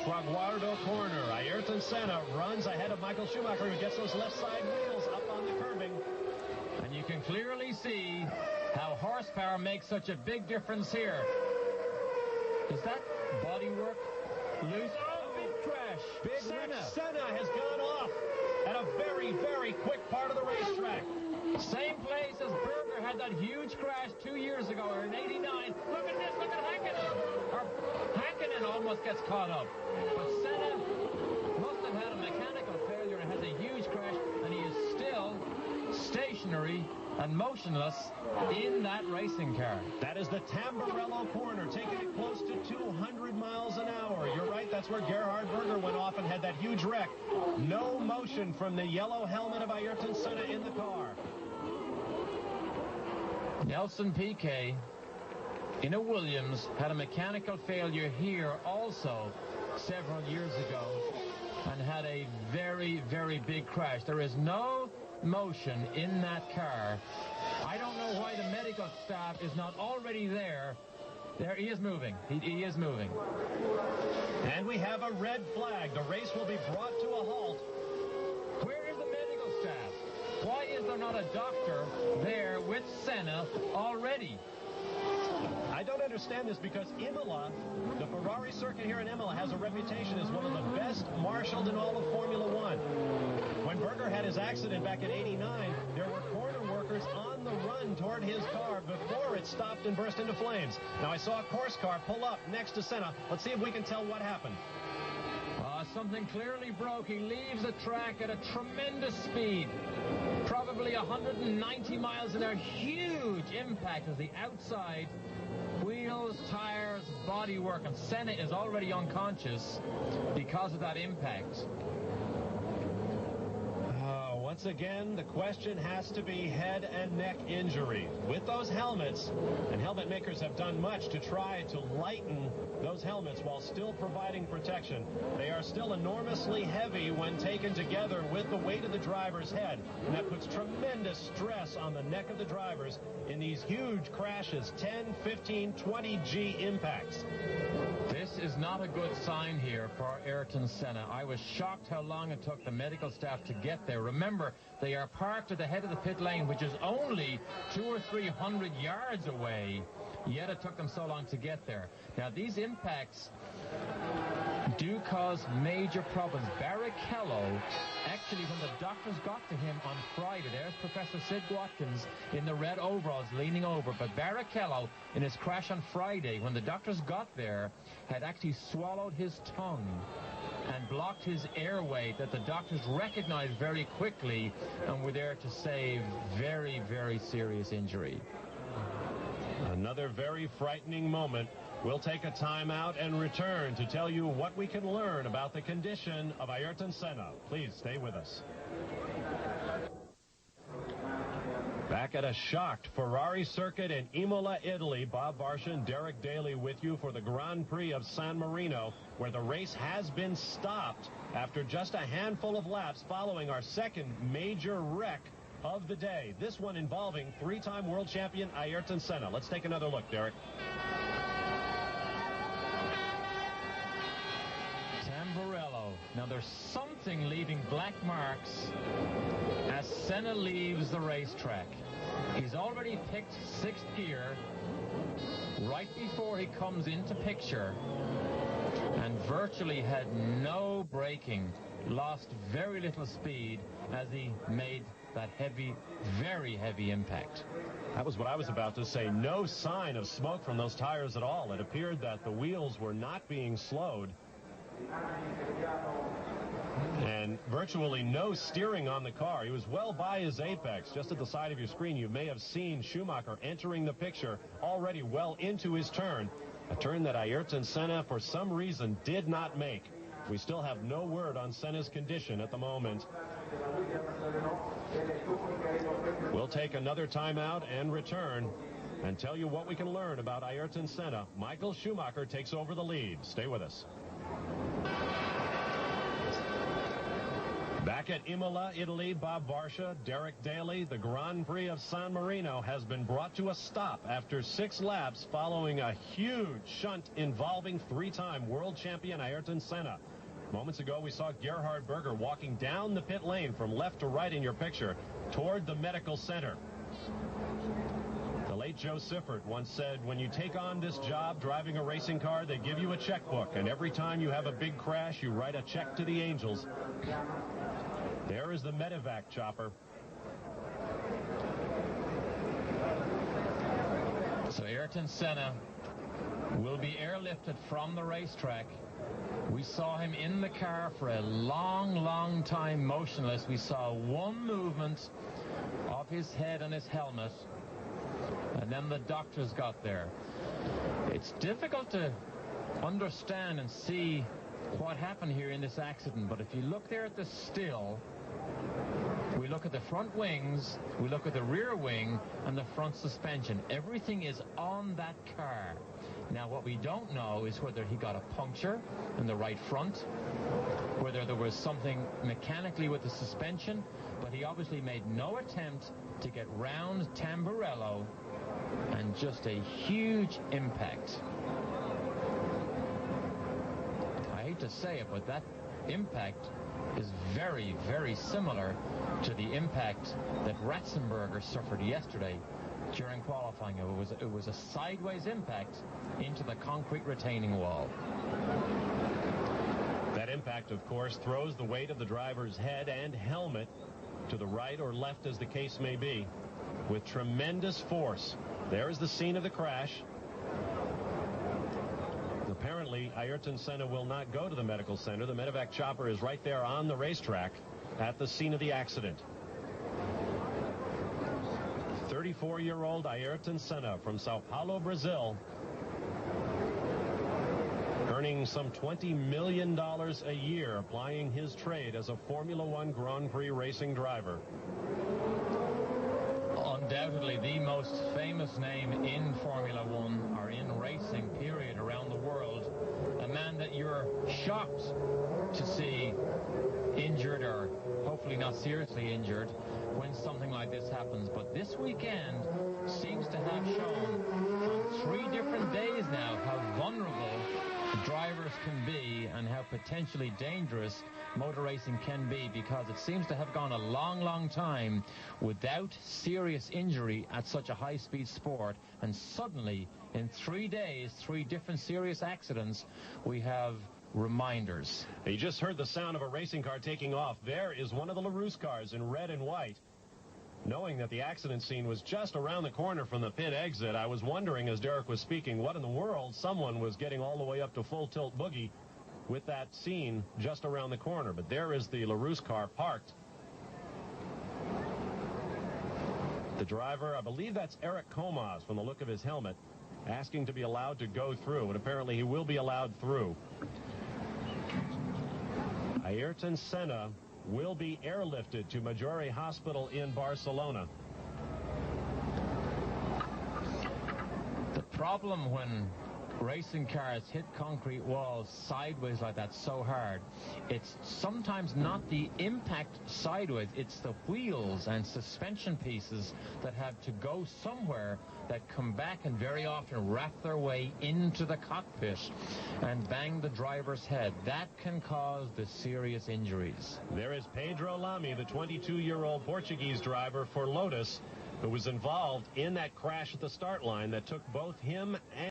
Traguardo corner. Ayrton Senna runs ahead of Michael Schumacher, who gets those left side wheels up on the curbing. And you can clearly see how horsepower makes such a big difference here. Is that bodywork loose? Oh, big crash. Big Senna has gone off at a very, very quick part of the racetrack. Same place as Berger had that huge crash 2 years ago, or in '89. Look at this, look at Häkkinen. Häkkinen almost gets caught up. But Senna must have had a mechanical failure and has a huge crash, and he is still stationary and motionless in that racing car. That is the Tamburello corner, taking it close to 200 miles an hour. You're right, that's where Gerhard Berger went off and had that huge wreck. No motion from the yellow helmet of Ayrton Senna in the car. Nelson Piquet in a Williams had a mechanical failure here also several years ago and had a very, very big crash. There is no motion in that car. I don't know why the medical staff is not already there. There he is moving. He is moving. And we have a red flag. The race will be brought to a halt. Where is the medical staff? Why is there not a doctor there with Senna already? I don't understand this because Imola, the Ferrari circuit here in Imola, has a reputation as one of the best marshaled in all of Formula One. When Berger had his accident back in '89, there were corner workers on the run toward his car before it stopped and burst into flames. Now, I saw a course car pull up next to Senna. Let's see if we can tell what happened. Something clearly broke. He leaves the track at a tremendous speed. Probably 190 miles an hour. Huge impact as the outside wheels, tires, bodywork, and Senna is already unconscious because of that impact. Once again, the question has to be head and neck injury. With those helmets, and helmet makers have done much to try to lighten those helmets while still providing protection, they are still enormously heavy when taken together with the weight of the driver's head. And that puts tremendous stress on the neck of the drivers in these huge crashes, 10, 15, 20 G impacts. This is not a good sign here for Ayrton Senna. I was shocked how long it took the medical staff to get there. Remember, they are parked at the head of the pit lane, which is only 200 or 300 yards away, yet it took them so long to get there. Now, these impacts do cause major problems. Barrichello, actually, when the doctors got to him on Friday, there's Professor Sid Watkins in the red overalls leaning over, but Barrichello, in his crash on Friday, when the doctors got there, had actually swallowed his tongue and blocked his airway that the doctors recognized very quickly and were there to save very, very serious injury. Another very frightening moment. We'll take a timeout and return to tell you what we can learn about the condition of Ayrton Senna. Please stay with us. Back at a shocked Ferrari circuit in Imola, Italy, Bob Varsha and Derek Daly with you for the Grand Prix of San Marino, where the race has been stopped after just a handful of laps following our second major wreck of the day. This one involving three-time world champion Ayrton Senna. Let's take another look, Derek. Tamburello. Now there's something leaving black marks as Senna leaves the racetrack. He's already picked sixth gear right before he comes into picture and virtually had no braking, lost very little speed as he made that heavy, very heavy impact. That was what I was about to say. No sign of smoke from those tires at all. It appeared that the wheels were not being slowed. And virtually no steering on the car. He was well by his apex. Just at the side of your screen, you may have seen Schumacher entering the picture already well into his turn. A turn that Ayrton Senna, for some reason, did not make. We still have no word on Senna's condition at the moment. We'll take another timeout and return and tell you what we can learn about Ayrton Senna. Michael Schumacher takes over the lead. Stay with us. Back at Imola, Italy, Bob Varsha, Derek Daly, the Grand Prix of San Marino has been brought to a stop after 6 laps following a huge shunt involving 3-time world champion Ayrton Senna. Moments ago, we saw Gerhard Berger walking down the pit lane from left to right in your picture toward the medical center. The late Joe Siffert once said, when you take on this job driving a racing car, they give you a checkbook, and every time you have a big crash, you write a check to the angels. There is the medevac chopper. So Ayrton Senna will be airlifted from the racetrack. We saw him in the car for a long time motionless. We saw one movement of his head and his helmet, and then the doctors got there. It's difficult to understand and see what happened here in this accident, but if you look there at the still, we look at the front wings, we look at the rear wing and the front suspension. Everything is on that car. Now, what we don't know is whether he got a puncture in the right front, whether there was something mechanically with the suspension, but he obviously made no attempt to get round Tamburello, and just a huge impact. I hate to say it, but that impact is very similar to the impact that Ratzenberger suffered yesterday during qualifying. It was a sideways impact into the concrete retaining wall. That impact, of course, throws the weight of the driver's head and helmet to the right or left, as the case may be, with tremendous force. There is the scene of the crash. Apparently, Ayrton Senna will not go to the medical center. The medevac chopper is right there on the racetrack at the scene of the accident. 34-year-old Ayrton Senna from Sao Paulo, Brazil, earning some $20 million a year plying his trade as a Formula One Grand Prix racing driver. Undoubtedly the most famous name in Formula One, or in racing, period, around the world. A man that you're shocked to see injured, or hopefully not seriously injured, when something like this happens. But this weekend seems to have shown on 3 different days now how vulnerable drivers can be and how potentially dangerous motor racing can be, because it seems to have gone a long time without serious injury at such a high-speed sport, and suddenly in 3 days, 3 different serious accidents, we have reminders. You just heard the sound of a racing car taking off. There is one of the LaRousse cars in red and white. Knowing that the accident scene was just around the corner from the pit exit, I was wondering, as Derek was speaking, what in the world someone was getting all the way up to Full Tilt Boogie with that scene just around the corner. But there is the LaRousse car parked. The driver, I believe that's Eric Comas from the look of his helmet, asking to be allowed to go through, and apparently he will be allowed through. Ayrton Senna will be airlifted to Majore Hospital in Barcelona. The problem when racing cars hit concrete walls sideways like that so hard, it's sometimes not the impact sideways, it's the wheels and suspension pieces that have to go somewhere that come back and very often wrap their way into the cockpit and bang the driver's head. That can cause the serious injuries. There is Pedro Lamy, the 22-year-old Portuguese driver for Lotus, who was involved in that crash at the start line that took both him and